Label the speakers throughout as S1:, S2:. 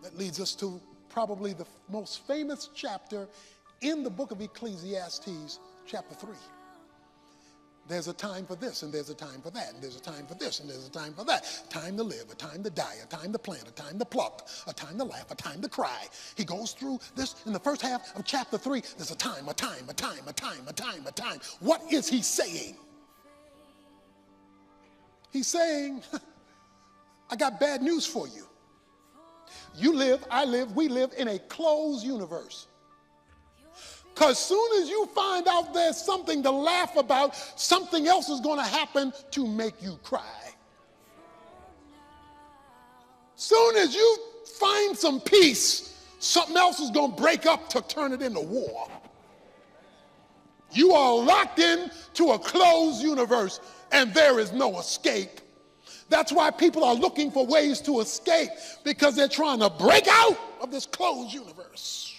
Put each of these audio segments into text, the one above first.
S1: That leads us to probably the most famous chapter in the book of Ecclesiastes, chapter 3. There's a time for this, and there's a time for that, and there's a time for this, and there's a time for that. Time to live, a time to die, a time to plant, a time to pluck, a time to laugh, a time to cry. He goes through this in the first half of chapter 3. There's a time, a time, a time, a time, a time, a time. What is he saying? He's saying, I got bad news for you. You live, I live, we live in a closed universe. Because soon as you find out there's something to laugh about, something else is going to happen to make you cry. Soon as you find some peace, something else is going to break up to turn it into war. You are locked into a closed universe, and there is no escape. That's why people are looking for ways to escape, because they're trying to break out of this closed universe.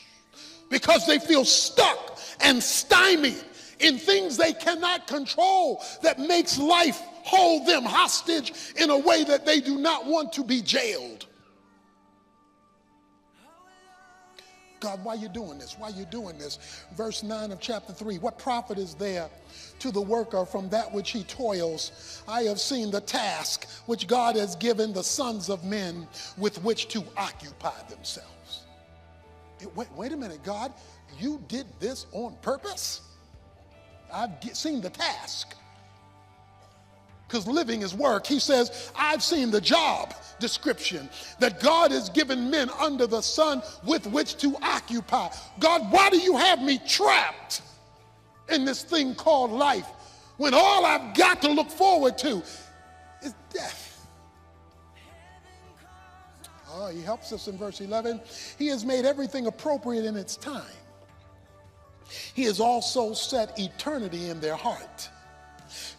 S1: Because they feel stuck and stymied in things they cannot control that makes life hold them hostage in a way that they do not want to be jailed. God, why are you doing this? Why are you doing this? Verse 9 of chapter 3, what profit is there to the worker from that which he toils? I have seen the task which God has given the sons of men with which to occupy themselves. Wait a minute, God, you did this on purpose? I've seen the task. Because living is work. He says, I've seen the job description that God has given men under the sun with which to occupy. God, why do you have me trapped in this thing called life when all I've got to look forward to is death? Oh, he helps us in verse 11. He has made everything appropriate in its time. He has also set eternity in their heart.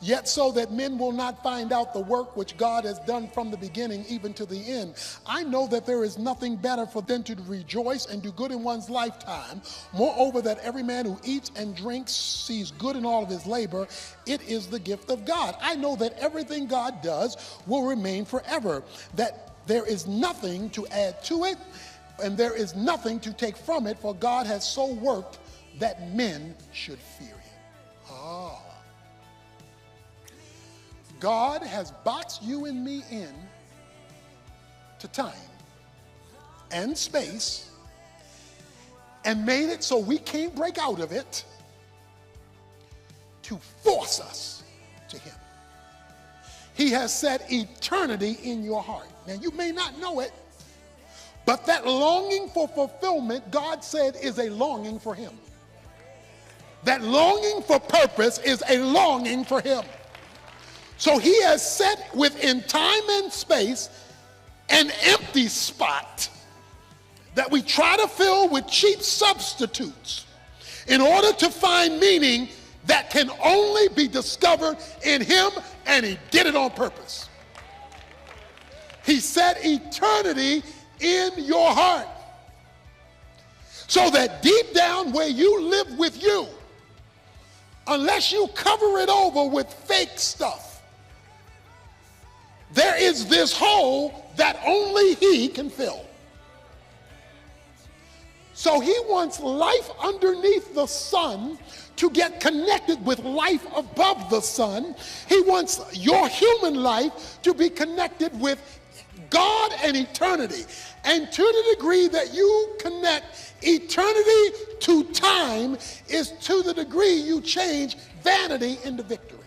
S1: Yet so that men will not find out the work which God has done from the beginning even to the end. I know that there is nothing better for them to rejoice and do good in one's lifetime. Moreover, that every man who eats and drinks sees good in all of his labor. It is the gift of God. I know that everything God does will remain forever. That there is nothing to add to it, and there is nothing to take from it, for God has so worked that men should fear him. God has boxed you and me in to time and space and made it so we can't break out of it to force us to him. He has set eternity in your heart. Now, you may not know it, but that longing for fulfillment, God said, is a longing for him. That longing for purpose is a longing for him. So he has set within time and space an empty spot that we try to fill with cheap substitutes in order to find meaning that can only be discovered in him, and he did it on purpose. He set eternity in your heart so that deep down where you live with you, unless you cover it over with fake stuff, there is this hole that only he can fill. So he wants life underneath the sun to get connected with life above the sun. He wants your human life to be connected with God and eternity. And to the degree that you connect eternity to time is to the degree you change vanity into victory.